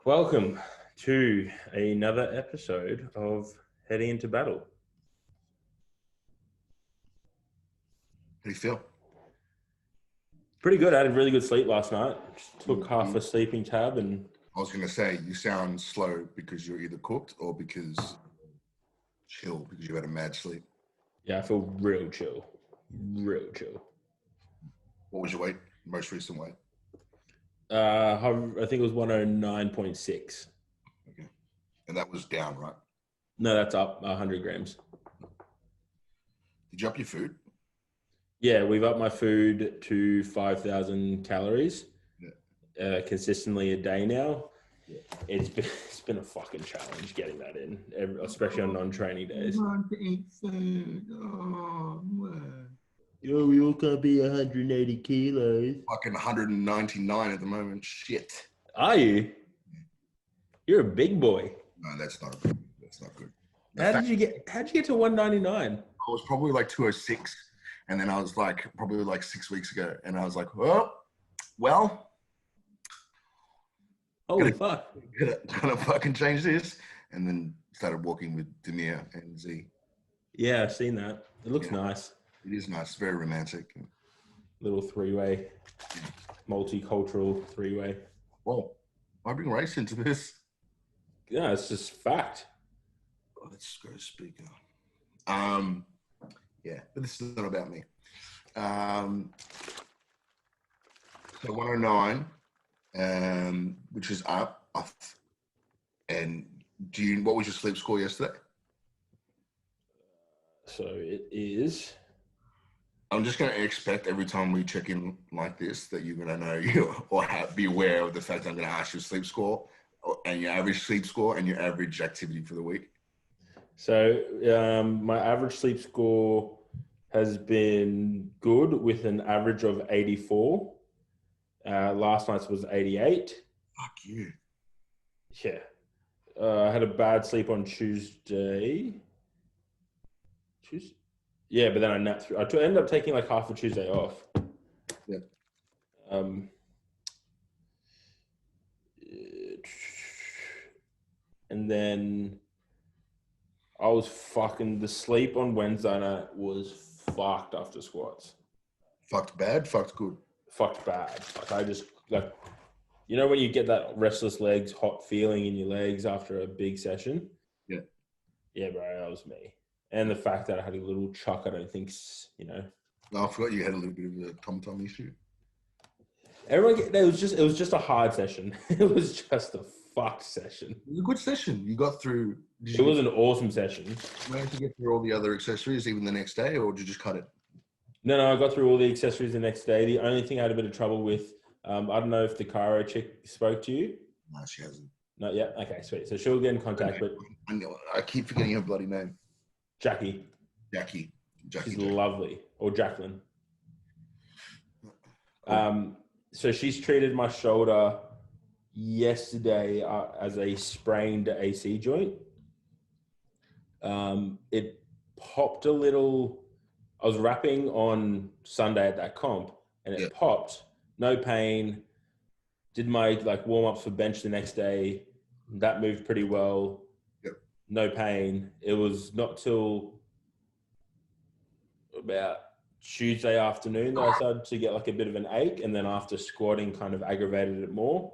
Welcome to another episode of Heading into Battle. How do you feel? Pretty good. I had a really good sleep last night. Just took half a sleeping tab and... I was going to say, you sound slow because you're either cooked or because chill, because you had a mad sleep. Yeah, I feel real chill. Real chill. What was your weight? Most recent weight? I think it was 109.6. Okay. And that was down, right? No, that's up 100 grams. Did you up your food? Yeah, we've upped my food to 5,000 calories consistently a day now. Yeah. It's been a fucking challenge getting that in, especially on non-training days. I want to eat food. Oh, man. Yo, we all can't be 180 kilos. Fucking 199 at the moment. Shit. Are you? You're a big boy. No, that's not good. That's not good. How'd you get to 199? I was probably like 206. And then I was like, probably like 6 weeks ago. And I was like, oh, well. Holy fuck. Gonna fucking change this. And then started walking with Demir and Z. Yeah, I've seen that. It looks nice. It is nice. Very romantic. Little three-way, multicultural three-way. Whoa. I bring race into this. Yeah, it's just fact. Oh, let's go to speaker. Yeah, but this is not about me. So 109, which is up. And what was your sleep score yesterday? So it is. I'm just going to expect every time we check in like this that you're going to know or be aware of the fact that I'm going to ask your sleep score and your average sleep score and your average activity for the week. So my average sleep score has been good with an average of 84. Last night's was 88. Fuck you. Yeah. I had a bad sleep on Tuesday. Yeah, but then I napped through. I ended up taking like half a Tuesday off. Yeah. And then I was the sleep on Wednesday night was fucked after squats. Fucked bad, fucked good. Fucked bad. Like I just when you get that restless legs, hot feeling in your legs after a big session? Yeah. Yeah, bro, that was me. And the fact that I had a little chuck, I don't think, No, I forgot you had a little bit of a tom-tom issue. It was just a hard session. It was just a fucked session. It was a good session. You got through. It was an awesome session. You managed to get through all the other accessories even the next day, or did you just cut it? No, I got through all the accessories the next day. The only thing I had a bit of trouble with, I don't know if the Cairo chick spoke to you. No, she hasn't. Not yet? Okay, sweet. So she'll get in contact, but... I keep forgetting her bloody name. Jackie. She's Jackie. Lovely. Or Jacqueline. So she's treated my shoulder yesterday as a sprained AC joint. It popped a little. I was rapping on Sunday at that comp, and it popped. No pain. Did my warm-ups for bench the next day. That moved pretty well. Yep. No pain. It was not till about Tuesday afternoon that I started to get a bit of an ache, and then after squatting kind of aggravated it more.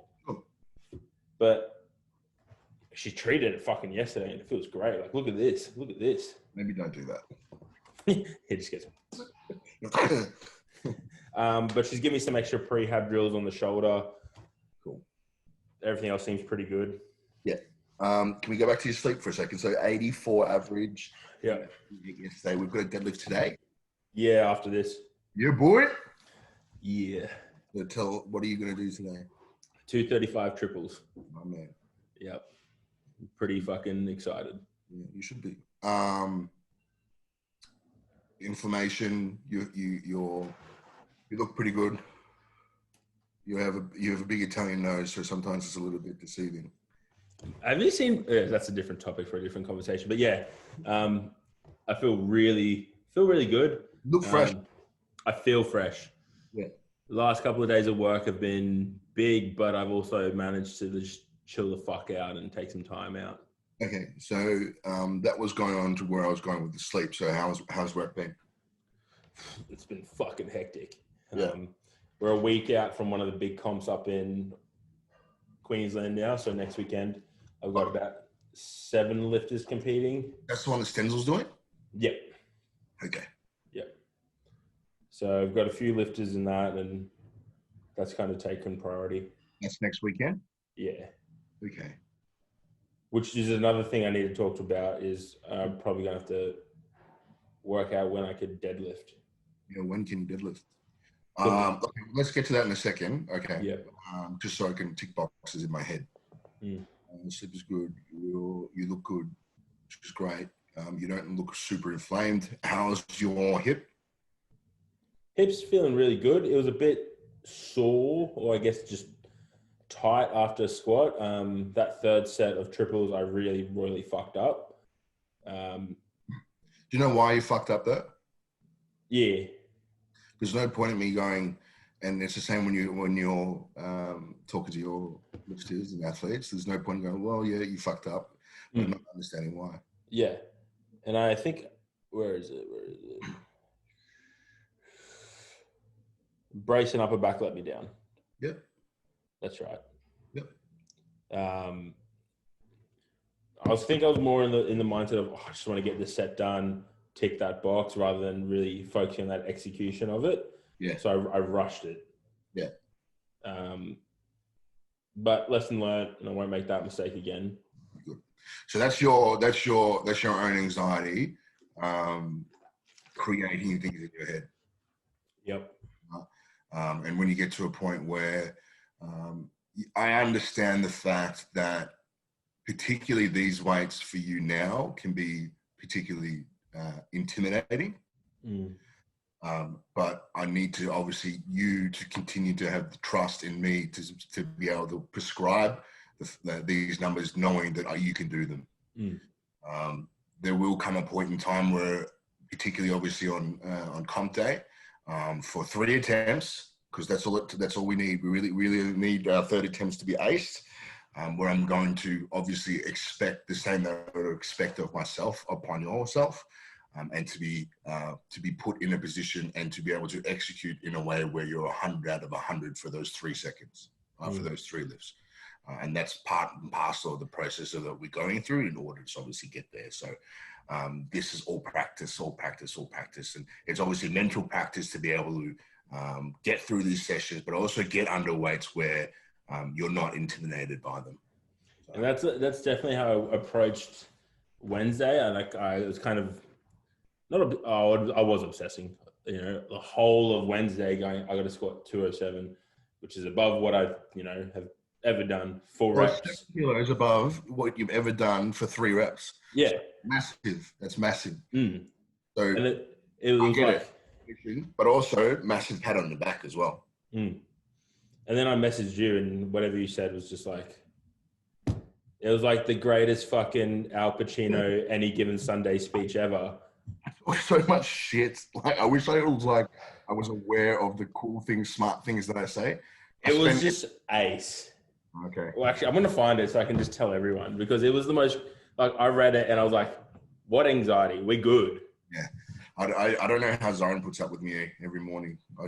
But she treated it fucking yesterday and it feels great. Look at this. Maybe don't do that. He just gets but she's giving me some extra prehab drills on the shoulder. Cool. Everything else seems pretty good. Yeah. Can we go back to your sleep for a second? So 84 average. Yeah. Yesterday. We've got a deadlift today. Yeah, after this. Yeah, boy. Yeah. So what are you going to do today? 235 triples. Oh, man. Yep. Pretty fucking excited. Yeah, you should be. Inflammation. You look pretty good. You have a big Italian nose, so sometimes it's a little bit deceiving. Have you seen? That's a different topic for a different conversation. But yeah, I feel really good. Look fresh. I feel fresh. Yeah. The last couple of days of work have been big, but I've also managed to chill the fuck out and take some time out. Okay, so that was going on to where I was going with the sleep. So how's rep been? It's been fucking hectic. Yeah. We're a week out from one of the big comps up in Queensland now. So next weekend, I've got about 7 lifters competing. That's the one that Stenzel's doing? Yep. Okay. Yep. So I've got a few lifters in that, and that's kind of taken priority. That's next weekend? Yeah. Okay. Which is another thing I need to talk about is I'm probably going to have to work out when I could deadlift. Yeah, when can you deadlift? Okay, let's get to that in a second. Okay. Yeah. Just so I can tick boxes in my head. Sleep is good. You look good, which is great. You don't look super inflamed. How's your hip? Hip's feeling really good. It was a bit sore, or I guess just tight after a squat. That third set of triples, I really fucked up. Do you know why you fucked up though? Yeah. There's no point in me going, and it's the same when you're talking to your lifters and athletes. There's no point in going, well, yeah, you fucked up, but not understanding why. Yeah, and I think where is it? Brace and upper back let me down. Yep. That's right. Yep. I was more in the mindset of I just want to get this set done, tick that box, rather than really focusing on that execution of it. Yeah. So I rushed it. Yeah. But lesson learned, and I won't make that mistake again. Good. So that's your own anxiety, creating things in your head. Yep. And when you get to a point where I understand the fact that particularly these weights for you now can be particularly intimidating. But I need to obviously you to continue to have the trust in me to be able to prescribe these numbers, knowing that you can do them. There will come a point in time where, particularly obviously on comp day, for 3 attempts, because that's all we need. We really need 30 attempts to be aced. Where I'm going to obviously expect the same that I would expect of myself upon yourself. And to be put in a position and to be able to execute in a way where you're 100 out of 100 for those 3 seconds, for those 3 lifts. And that's part and parcel of the process that we're going through in order to obviously get there. So this is all practice. And it's obviously mental practice to be able to get through these sessions, but also get under weights where you're not intimidated by them. So. And that's definitely how I approached Wednesday. I was kind of, I was obsessing, the whole of Wednesday going, I got to squat 207, which is above what I, have ever done 4 reps. 7 kilos above what you've ever done for 3 reps. Yeah. Massive. That's massive. So and it was but also massive pat on the back as well. And then I messaged you, and whatever you said was just like, it was like the greatest fucking Al Pacino any given Sunday speech ever. So much shit. Like, I wish I was like, I was aware of the cool things, smart things that I say. It was just ace. Okay. Well, actually, I'm going to find it so I can just tell everyone, because it was the most, like, I read it and I was like, what anxiety? We're good. Yeah. I don't know how Zoran puts up with me every morning. I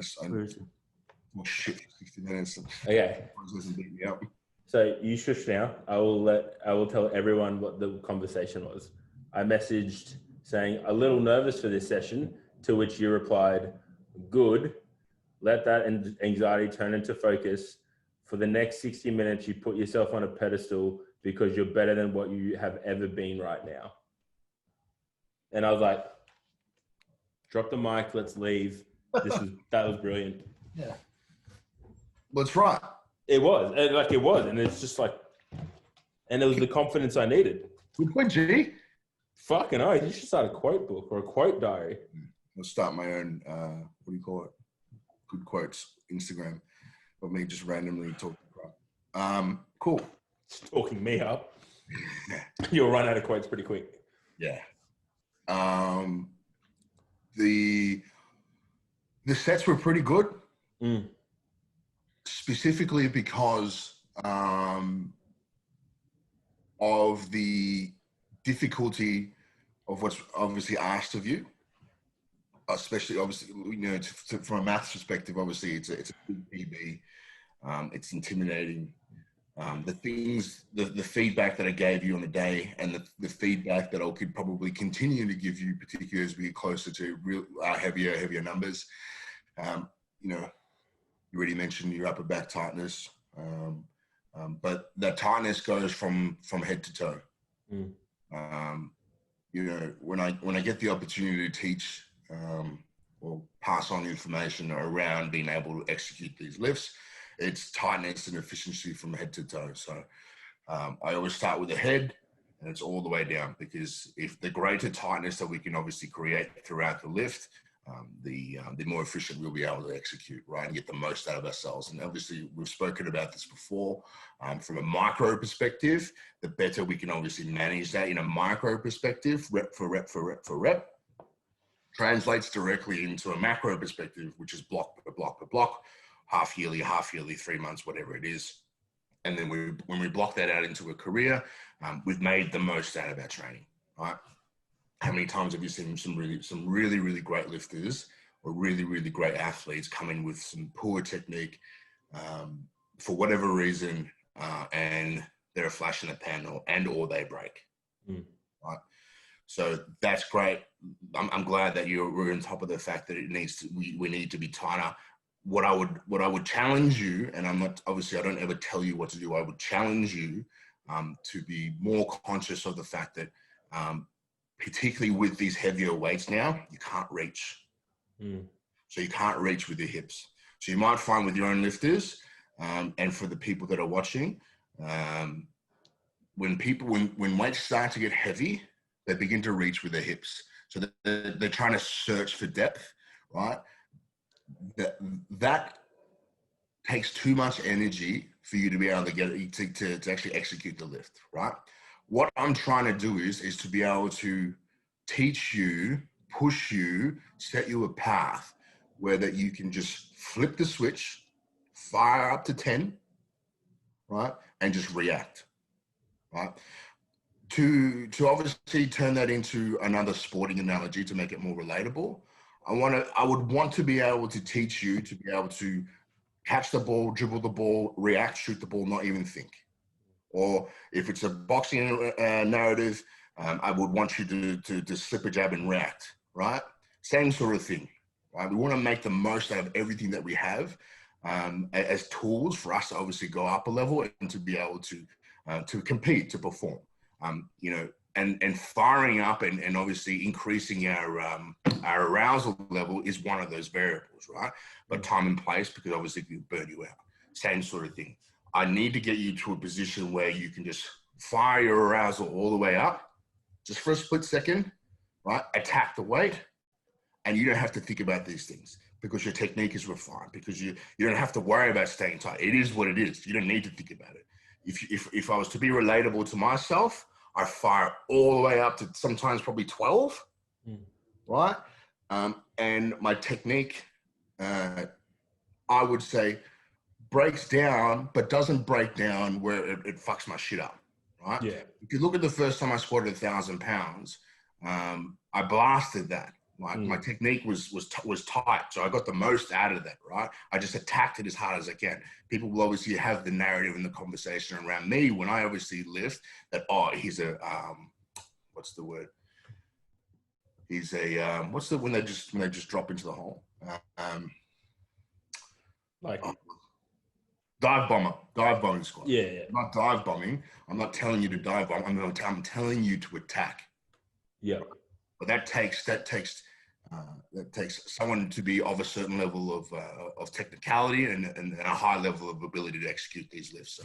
shit for 60 minutes. Okay. Doesn't beat me up. So you shush now. I will tell everyone what the conversation was. I messaged saying, a little nervous for this session, to which you replied, good. Let that anxiety turn into focus. For the next 60 minutes, you put yourself on a pedestal because you're better than what you have ever been right now. And I was like, drop the mic, let's leave. That was brilliant. Yeah. Well, it's right. It was. And it's just like, and it was the confidence I needed. Good point, G. Fucking hell, you should start a quote book or a quote diary. I'll start my own, what do you call it? Good quotes, Instagram, of me just randomly talking crap. Cool. It's talking me up. You'll run out of quotes pretty quick. Yeah. The sets were pretty good. Specifically because of the difficulty of what's obviously asked of you, especially obviously, you know, from a maths perspective, obviously it's a big PB. It's intimidating. The feedback that I gave you on the day, and the feedback that I could probably continue to give you, particularly as we get closer to real heavier numbers. You know, you already mentioned your upper back tightness, but that tightness goes from head to toe. You know, when I get the opportunity to teach or pass on information around being able to execute these lifts, it's tightness and efficiency from head to toe. So I always start with the head, and it's all the way down, because if the greater tightness that we can obviously create throughout the lift, the more efficient we'll be able to execute, right, and get the most out of ourselves. And obviously, we've spoken about this before. From a micro perspective, the better we can obviously manage that in a micro perspective, rep for rep for rep for rep, translates directly into a macro perspective, which is block per block per block, half yearly, 3 months, whatever it is. And then when we block that out into a career, we've made the most out of our training, right? How many times have you seen some really great lifters or really great athletes come in with some poor technique for whatever reason, and they're a flash in the pan, or they break, right? So that's great. I'm glad that we're on top of the fact that we need to be tighter. What I would challenge you, and I'm not, obviously I don't ever tell you what to do. I would challenge you to be more conscious of the fact that, particularly with these heavier weights now, you can't reach. So you can't reach with your hips. So you might find with your own lifters, and for the people that are watching, when weights start to get heavy, they begin to reach with their hips. So they're trying to search for depth, right? That takes too much energy for you to be able to get to actually execute the lift, right? What I'm trying to do is to be able to teach you, push you, set you a path where that you can just flip the switch, fire up to 10, right? And just react, right? To obviously turn that into another sporting analogy to make it more relatable, I would want to be able to teach you to be able to catch the ball, dribble the ball, react, shoot the ball, not even think. Or if it's a boxing narrative, I would want you to slip a jab and react, right? Same sort of thing, right? We want to make the most out of everything that we have as tools for us to obviously go up a level and to be able to compete, to perform, you know, and firing up and obviously increasing our arousal level is one of those variables, right? But time and place, because obviously it can burn you out. Same sort of thing. I need to get you to a position where you can just fire your arousal all the way up, just for a split second, right? Attack the weight, and you don't have to think about these things because your technique is refined, because you don't have to worry about staying tight. It is what it is. You don't need to think about it. If I was to be relatable to myself, I fire all the way up to sometimes probably 12, right? And my technique, I would say, breaks down, but doesn't break down where it fucks my shit up, right? Yeah. If you look at the first time I squatted 1,000 pounds, I blasted that. Like my technique was tight, so I got the most out of that, right? I just attacked it as hard as I can. People will obviously have the narrative and the conversation around me when I obviously lift that, oh, he's a what's the word? He's a what's the when they just drop into the hole? Dive bombing squat. Yeah. I'm not dive bombing. I'm not telling you to dive bomb. I'm telling you to attack. Yeah. But that takes someone to be of a certain level of technicality and a high level of ability to execute these lifts. So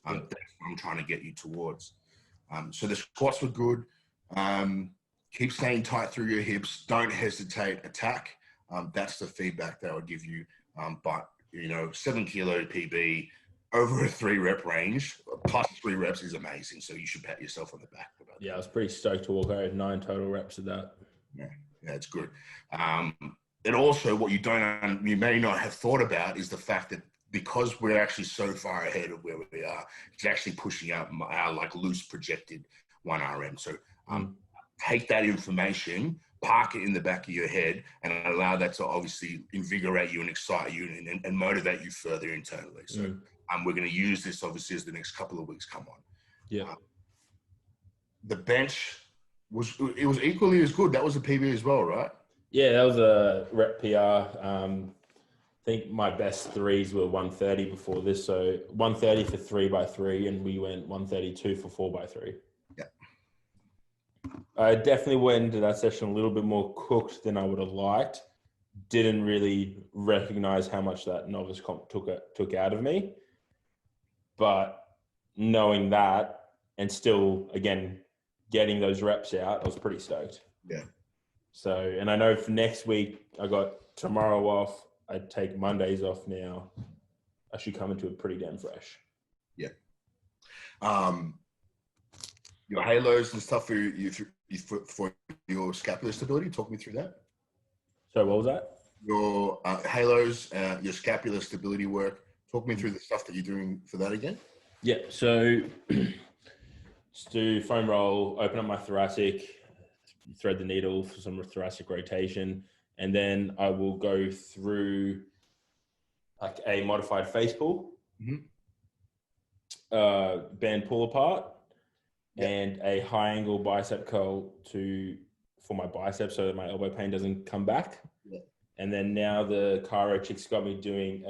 that's what I'm trying to get you towards. So the squats were good. Keep staying tight through your hips. Don't hesitate. Attack. That's the feedback that I would give you. But you know, 7 kilo PB over a 3 rep range plus 3 reps is amazing. So you should pat yourself on the back about that. I was pretty stoked to walk out 9 total reps of that. Yeah, it's good. And also what you may not have thought about is the fact that because we're actually so far ahead of where we are, it's actually pushing up our like loose projected 1RM. So take that information, park it in the back of your head, and allow that to obviously invigorate you and excite you and motivate you further internally. So we're going to use this obviously as the next couple of weeks come on. Yeah. The bench was equally as good. That was a PB as well, right? Yeah, that was a rep PR. I think my best threes were 130 before this. So 130 for 3x3, and we went 132 for 4x3. Yeah. I definitely went into that session a little bit more cooked than I would have liked. Didn't really recognize how much that novice comp took out of me. But knowing that and still, again, getting those reps out, I was pretty stoked. Yeah. So, and I know for next week, I got tomorrow off. I take Mondays off now. I should come into it pretty damn fresh. Yeah. Your halos and stuff for your scapular stability. Talk me through that. So what was that? Your halos, your scapular stability work. Talk me through the stuff that you're doing for that again. Yeah. So just do foam roll, open up my thoracic, thread the needle for some thoracic rotation. And then I will go through like a modified face pull, band pull apart, and a high angle bicep curl for my biceps so that my elbow pain doesn't come back. Yeah. And then now the chiro chick's got me doing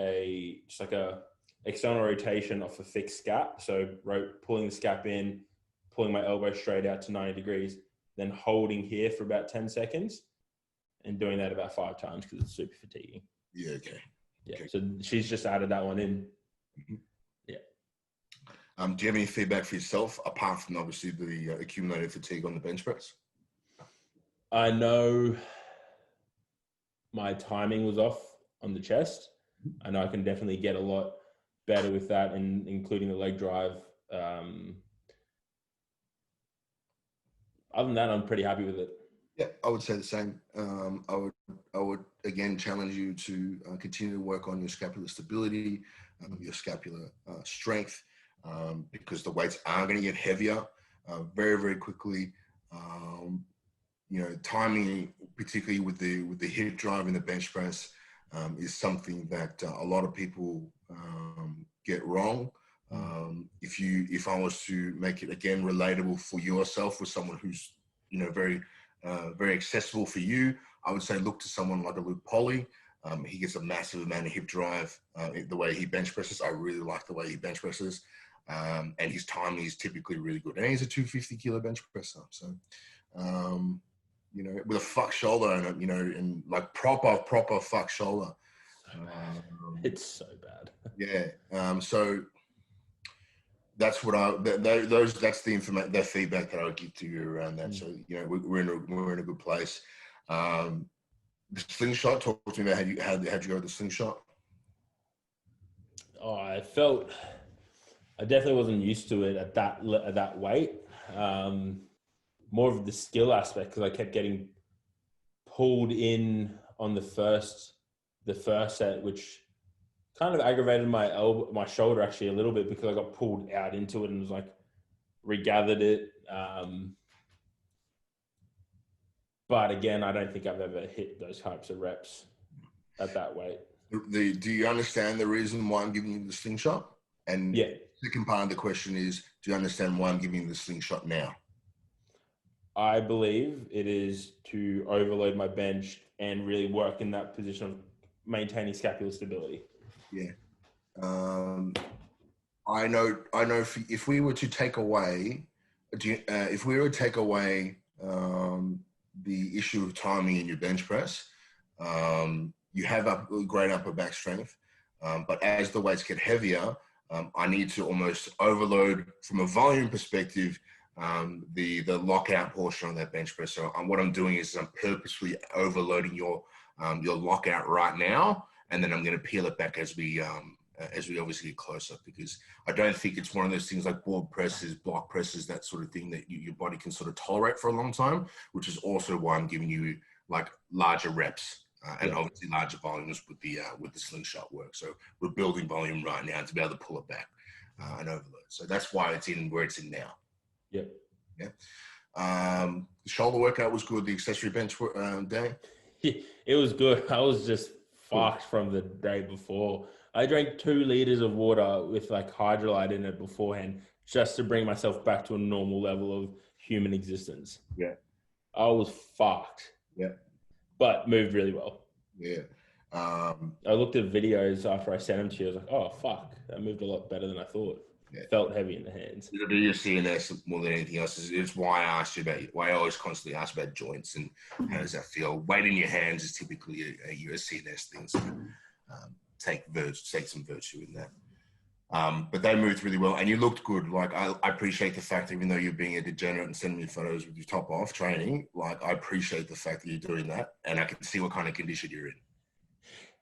just like a external rotation off a fixed scap. So pulling the scap in, pulling my elbow straight out to 90 degrees, then holding here for about 10 seconds. And doing that about 5 times because it's super fatiguing. Yeah, okay. Yeah, okay. So she's just added that one in. Yeah. Do you have any feedback for yourself apart from obviously the accumulated fatigue on the bench press? I know my timing was off on the chest. I know I can definitely get a lot better with that, and including the leg drive. Other than that, I'm pretty happy with it. Yeah, I would say the same. I would again challenge you to continue to work on your scapular stability, your scapular strength, because the weights are going to get heavier very, very quickly. Timing, particularly with the hip drive and the bench press, is something that a lot of people get wrong. If I was to make it again relatable for yourself with someone who's very accessible for you, I would say look to someone like a Luke Polly. He gets a massive amount of hip drive. The way he bench presses, I really like the way he bench presses, and his timing is typically really good. And he's a 250 kilo bench presser, so with a fuck shoulder and like proper fuck shoulder. It's so bad. Yeah. So that's what that's the information, that feedback that I would give to you around that. So we're in a good place. The slingshot. Talk to me about how'd you go with the slingshot? Oh, I definitely wasn't used to it at that weight. More of the skill aspect, because I kept getting pulled in on the first set, which kind of aggravated my shoulder actually a little bit, because I got pulled out into it and was like regathered it. But again, I don't think I've ever hit those types of reps at that weight. Do you understand the reason why I'm giving you the slingshot? And yeah, the second part of the question is, do you understand why I'm giving you the slingshot now? I believe it is to overload my bench and really work in that position of maintaining scapular stability. Yeah. I know. If we were to take away, the issue of timing in your bench press, you have a great upper back strength, but as the weights get heavier, I need to almost overload from a volume perspective the lockout portion of that bench press. So what I'm doing is I'm purposefully overloading your lockout right now, and then I'm going to peel it back as we obviously get closer, because I don't think it's one of those things like board presses, block presses, that sort of thing that your body can sort of tolerate for a long time, which is also why I'm giving you like larger reps and obviously larger volumes with the slingshot work. So we're building volume right now to be able to pull it back and overload. So that's why it's in where it's in now. Yep. Yeah. The shoulder workout was good. The accessory bench day. It was good. I was just fucked from the day before. I drank 2 liters of water with like hydrolyte in it beforehand, just to bring myself back to a normal level of human existence. Yeah. I was fucked. Yeah. But moved really well. Yeah. I looked at videos after I sent them to you. I was like, oh, fuck. That moved a lot better than I thought. Yeah. Felt heavy in the hands. It'll be your CNS more than anything else. It's why I asked you about, why I always constantly ask about joints and how does that feel. Weight in your hands is typically a CNS thing. So take some virtue in that. But they moved really well and you looked good. Like I appreciate the fact, even though you're being a degenerate and sending me photos with your top off training, like I appreciate the fact that you're doing that and I can see what kind of condition you're in.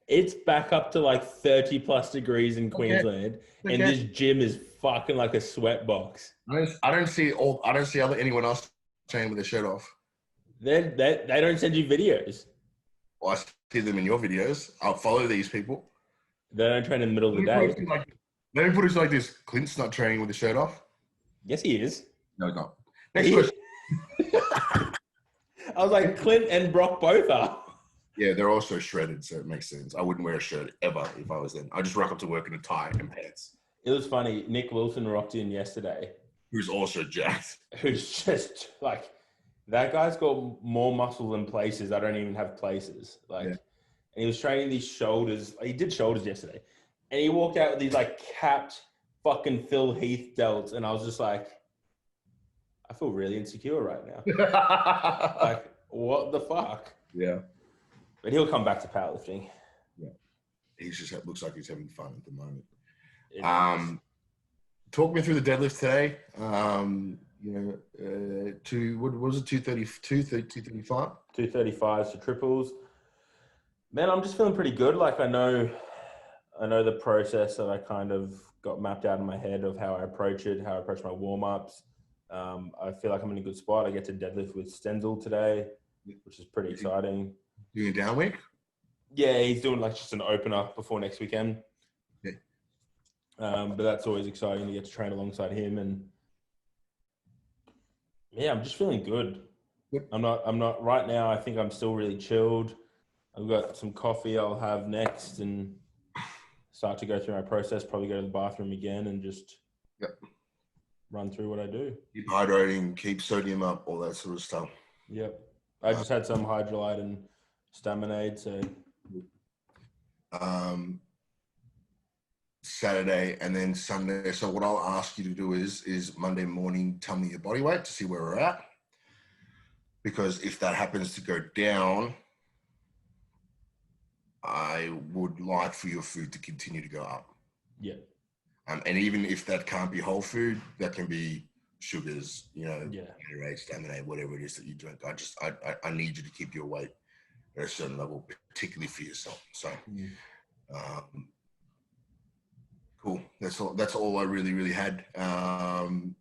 It's back up to like 30 plus degrees in Queensland and this gym is fucking like a sweat box. I don't see anyone else training with their shirt off. They don't send you videos. Well, I see them in your videos. I'll follow these people. They don't train in the middle of the day. Let me put it like this. Clint's not training with the shirt off. Yes, he is. No, he's not. Next question. I was like, Clint and Brock both are. Yeah, they're also shredded, so it makes sense. I wouldn't wear a shirt ever if I was them. I just rock up to work in a tie and pants. It was funny. Nick Wilson rocked in yesterday. Who's also jacked. Who's just like, that guy's got more muscle than places. I don't even have places. Like, and he was training these shoulders. He did shoulders yesterday. And he walked out with these like capped fucking Phil Heath delts. And I was just like, I feel really insecure right now. Like, what the fuck? Yeah. But he'll come back to powerlifting. Yeah. He's just looks like he's having fun at the moment. Talk me through the deadlift today. What was it? 235? 235s to triples. Man, I'm just feeling pretty good. Like I know the process that I kind of got mapped out in my head of how I approach it, how I approach my warm-ups. I feel like I'm in a good spot. I get to deadlift with Stenzel today, which is pretty exciting. Doing a down week? Yeah, he's doing like just an opener before next weekend. Yeah. But that's always exciting to get to train alongside him. And yeah, I'm just feeling good. I'm not right now. I think I'm still really chilled. I've got some coffee I'll have next and start to go through my process, probably go to the bathroom again and just run through what I do. Keep hydrating, keep sodium up, all that sort of stuff. Yep. I just had some hydrolyte and Staminade, so Saturday and then Sunday. So what I'll ask you to do is Monday morning, tell me your body weight to see where we're at. Because if that happens to go down, I would like for your food to continue to go up. Yeah. And even if that can't be whole food, that can be sugars, Gatorade, Staminade, whatever it is that you drink. I need you to keep your weight at a certain level, particularly for yourself. So, cool. That's all I really had. I'm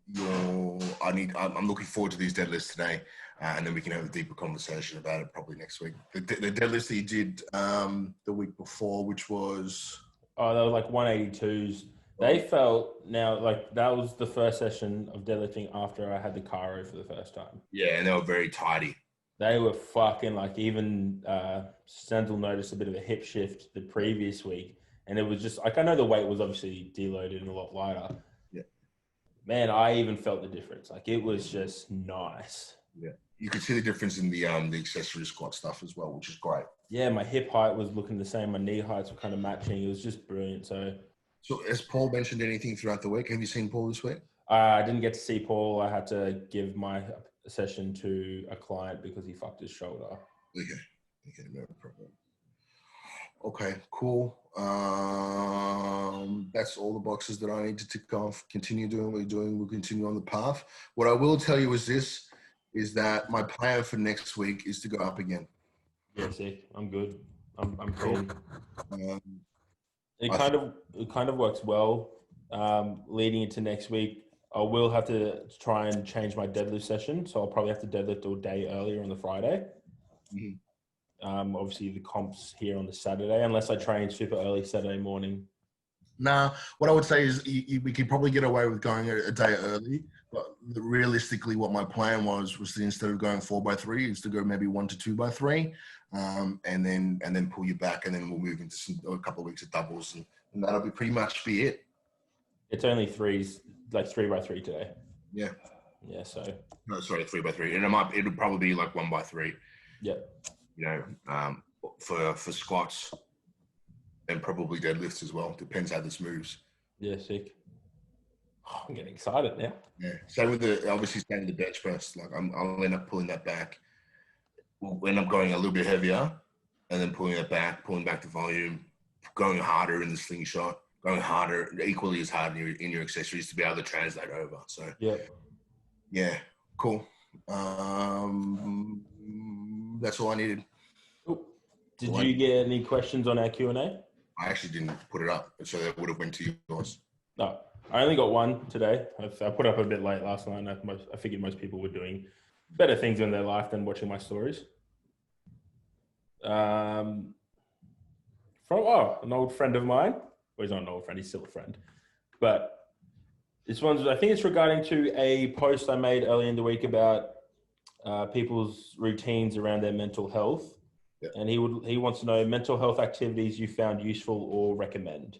looking forward to these deadlifts today, and then we can have a deeper conversation about it probably next week. The deadlifts that you did the week before, which was they were like 182s. They felt now like that was the first session of deadlifting after I had the chiro for the first time. Yeah, and they were very tidy. They were fucking like even Stenzel noticed a bit of a hip shift the previous week. And it was just like, I know the weight was obviously deloaded and a lot lighter. Yeah. Man, I even felt the difference. Like it was just nice. Yeah. You could see the difference in the accessory squat stuff as well, which is great. Yeah, my hip height was looking the same. My knee heights were kind of matching. It was just brilliant. So has Paul mentioned anything throughout the week? Have you seen Paul this week? I didn't get to see Paul. I had to give my session to a client because he fucked his shoulder. Okay, no problem. Okay, cool. That's all the boxes that I need to tick off. Continue doing what you're doing. We'll continue on the path. What I will tell you is that my plan for next week is to go up again. Yeah, sick. I'm good. I'm cool. It kind of works well. Leading into next week, I will have to try and change my deadlift session. So I'll probably have to deadlift a day earlier on the Friday. Mm-hmm. Obviously, the comp's here on the Saturday, unless I train super early Saturday morning. Nah, what I would say is we could probably get away with going a day early. But realistically, what my plan was to, instead of going 4x3, is to go maybe 1 to 2x3, and then pull you back, and then we'll move into a couple of weeks of doubles, and that'll be pretty much be it. It's only 3x3 today. Yeah. Yeah. So. No, sorry, 3x3, and it'll probably be like 1x3. Yeah. You know, for squats and probably deadlifts as well. Depends how this moves. Yeah, sick. Oh, I'm getting excited now. Yeah. Same with the bench press. Like I'll end up pulling that back. We'll end up going a little bit heavier, and then pulling back the volume, going harder in the slingshot, going harder, equally as hard in your accessories to be able to translate over. So yeah, cool. That's all I needed. Cool. Did you get any questions on our Q&A? I actually didn't put it up, so that would have went to yours. No, I only got one today. I put up a bit late last night. I figured most people were doing better things in their life than watching my stories. From an old friend of mine. Well, he's not an old friend. He's still a friend. But this one's, I think it's regarding to a post I made earlier in the week about people's routines around their mental health. Yeah. And he wants to know mental health activities you found useful or recommend.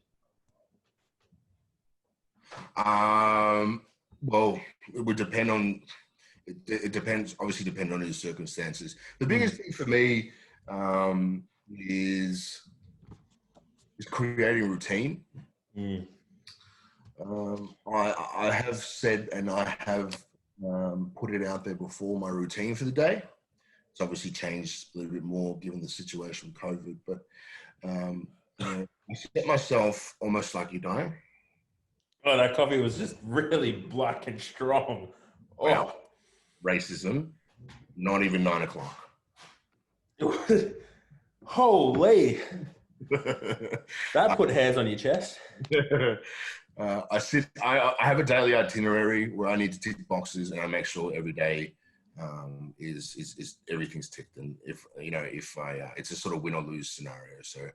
Well, it would depend on, it depends, obviously depend on his circumstances. The biggest thing for me is creating a routine. I have said, and I have put it out there before, my routine for the day. It's obviously changed a little bit more given the situation with COVID, but I set myself almost like you dying. Oh, that coffee was just really black and strong. Oh. Wow. Racism, not even 9 o'clock. Holy. That put hairs on your chest. I have a daily itinerary where I need to tick boxes, and I make sure every day is everything's ticked. And if it's a sort of win or lose scenario. So,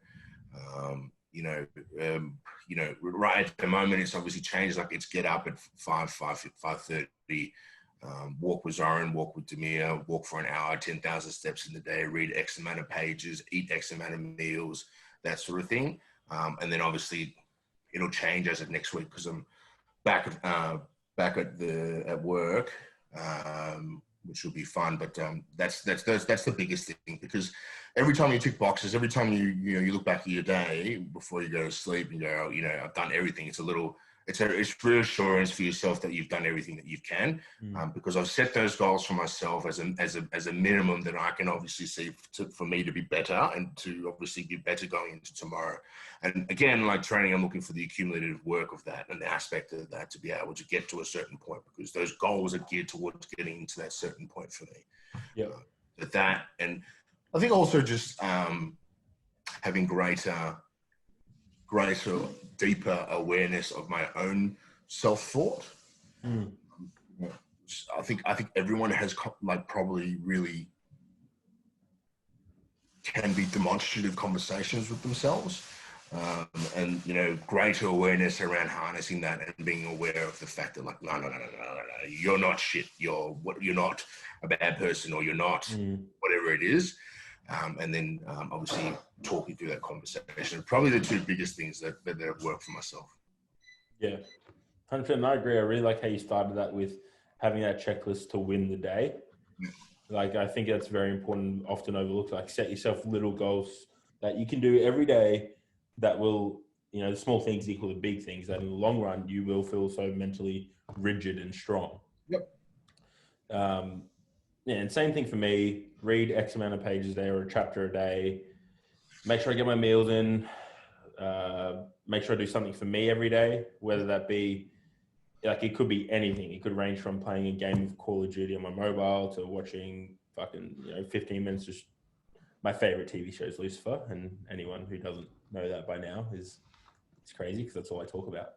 right at the moment, it's obviously changed. Like it's get up at 5:30, walk with Zoran, walk with Demir, walk for an hour, 10,000 steps in the day, read X amount of pages, eat X amount of meals, that sort of thing. And then obviously it'll change as of next week because I'm back at work, which will be fun. But that's the biggest thing, because every time you tick boxes, every time you look back at your day before you go to sleep and go, I've done everything. It's reassurance for yourself that you've done everything that you can, because I've set those goals for myself as a minimum that I can obviously see for me to be better and to obviously be better going into tomorrow. And again, like training, I'm looking for the accumulative work of that and the aspect of that to be able to get to a certain point, because those goals are geared towards getting to that certain point for me. Yeah. That, and I think also just having greater, deeper awareness of my own self-thought. I think everyone has probably really can be demonstrative conversations with themselves, and greater awareness around harnessing that and being aware of the fact that like no, you're not shit, you're not a bad person, or you're not whatever it is. And then obviously talking through that conversation, probably the two biggest things that have worked for myself. Yeah, 100%. I agree. I really like how you started that with having that checklist to win the day. Yeah. Like, I think that's very important, often overlooked. Like, set yourself little goals that you can do every day that will, the small things equal the big things, that in the long run, you will feel so mentally rigid and strong. Yep. And same thing for me, read X amount of pages a day or a chapter a day, make sure I get my meals in, make sure I do something for me every day, whether that be, like, it could be anything. It could range from playing a game of Call of Duty on my mobile to watching 15 minutes. Just my favorite TV show is Lucifer, and anyone who doesn't know that by now it's crazy because that's all I talk about.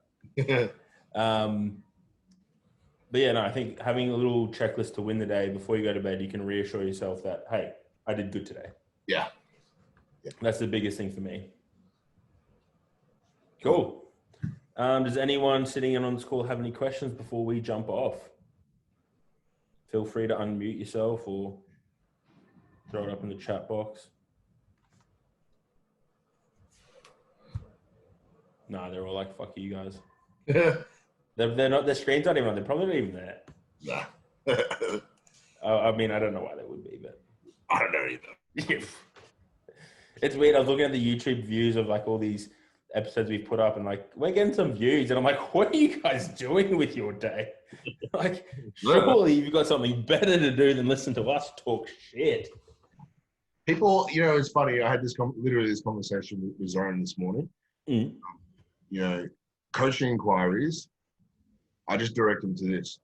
But yeah, no, I think having a little checklist to win the day before you go to bed, you can reassure yourself that, hey, I did good today. Yeah, Yeah. That's the biggest thing for me. Cool. Does anyone sitting in on this call have any questions before we jump off? Feel free to unmute yourself or throw it up in the chat box. Nah, they're all like, fuck you guys. They're not, their screen's not even on. They're probably not even there. Nah. I mean, I don't know why they would be, but I don't know either. It's weird. I was looking at the YouTube views of like all these episodes we've put up and like, we're getting some views. And I'm like, what are you guys doing with your day? Like, surely you've got something better to do than listen to us talk shit. People, you know, it's funny. I had this conversation with Zoran this morning. Mm. You know, coaching inquiries, I just direct them to this.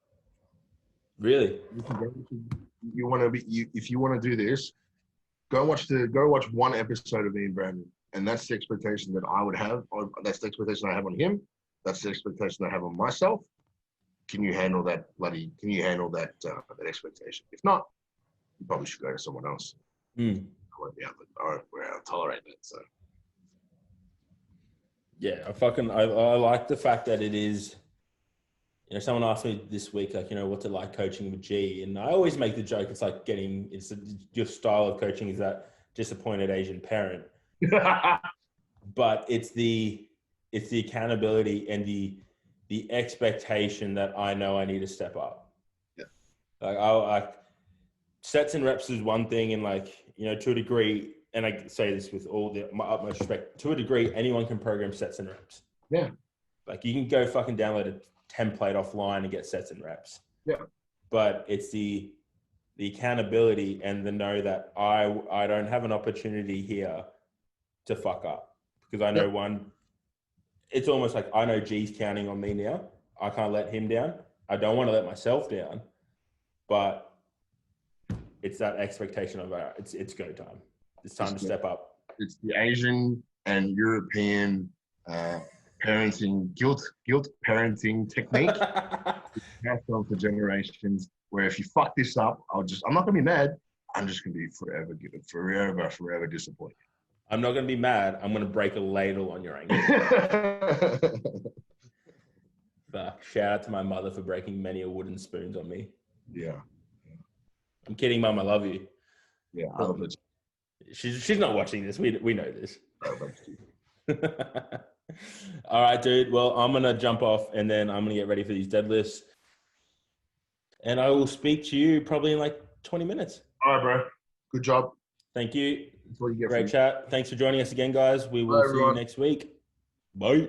Really? You want to be, if you want to do this, go watch one episode of me and Brandon, and that's the expectation that I would have. That's the expectation I have on him. That's the expectation I have on myself. Can you handle that that expectation? If not, you probably should go to someone else. Mm. I won't be able to tolerate that. So. Yeah, I like the fact that it is, you know, someone asked me this week, like, you know, what's it like coaching with G? And I always make the joke, it's like your style of coaching is that disappointed Asian parent. But it's the accountability and the expectation that I know I need to step up. Yeah. Like sets and reps is one thing, and like, you know, to a degree, and I say this with all my utmost respect, to a degree, anyone can program sets and reps. Yeah. Like you can go fucking download a template offline and get sets and reps. Yeah. But it's the accountability and the know that I don't have an opportunity here to fuck up, because I know it's almost like I know G's counting on me now. I can't let him down. I don't want to let myself down, but it's that expectation of it's go time. It's time to step up. It's the Asian and European parenting guilt parenting technique. It's passed on for generations. Where if you fuck this up, I'm not gonna be mad. I'm just gonna be forever disappointed. I'm not gonna be mad. I'm gonna break a ladle on your ankle. Shout out to my mother for breaking many a wooden spoons on me. Yeah. I'm kidding, Mum. I love you. Yeah, I love it. She's not watching this. We know this. All right, dude. Well, I'm gonna jump off and then I'm gonna get ready for these deadlifts. And I will speak to you probably in like 20 minutes. All right, bro. Good job. Thank you. That's what you get. Great chat. Thanks for joining us again, guys. We will see you next week. Bye.